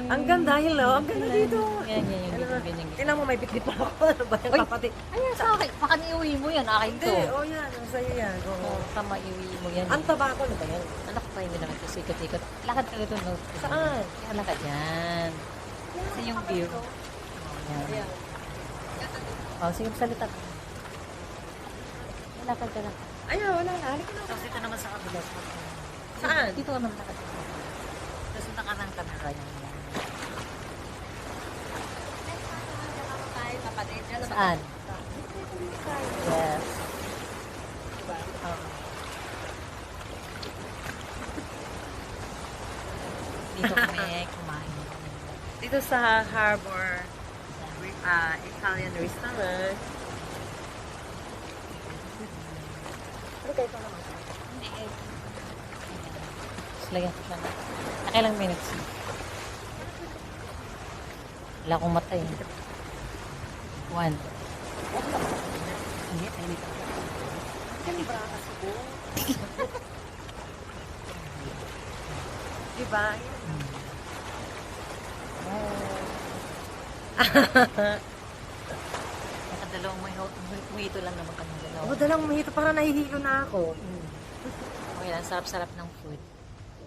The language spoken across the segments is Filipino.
Ang ganda, hello. Ang ganda dito. Yan, yung ganyan. Tingnan mo, may bitbit pa ako. Ano ba yan, Uy! kapatid? Ayan, sa akin. Baka niuwi mo yan. Akin Hindi, to. oh yan. Ang sa'yo yan. Oo. Tama, iuwi mo yan. Ang taba ko na ba yan? Anak ko tayo naman kasi ikot-ikot. Lakad ka dito, no? Saan? Kaya lakad yan. Kasi yung view. Yan. Oh, sige, salita. Lakad ka lang. Ayaw, wala na. Halika na. Tapos dito naman sa kabila. Saan? Dito ka naman lakad. Tapos nakarang camera yan. Saan? Yes. Dito kami kumain. Dito sa Harbor Italian restaurant. Ano kayo pa naman? Lagyan ko siya na. Nakailang minutes? Wala akong mata eh. 1. Hindi, ay nito. Kami ba kasi po? Diba? Nakadalawang mojito lang naman kami dalawa. Oh, dalang mahito. Parang nahihilo na ako. Okay lang, sarap-sarap ng food.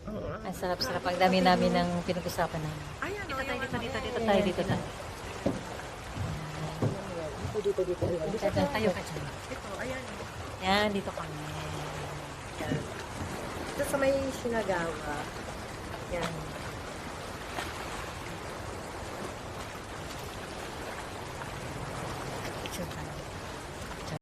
Oo. Ang sarap-sarap. Ang dami namin ng pinag-usapan namin. Ayan, Dito tayo. Dito tayo. Dito tayo ka dyan. Ito, ayan. Yan, dito kami. Ito sa may Shinagawa. Yan.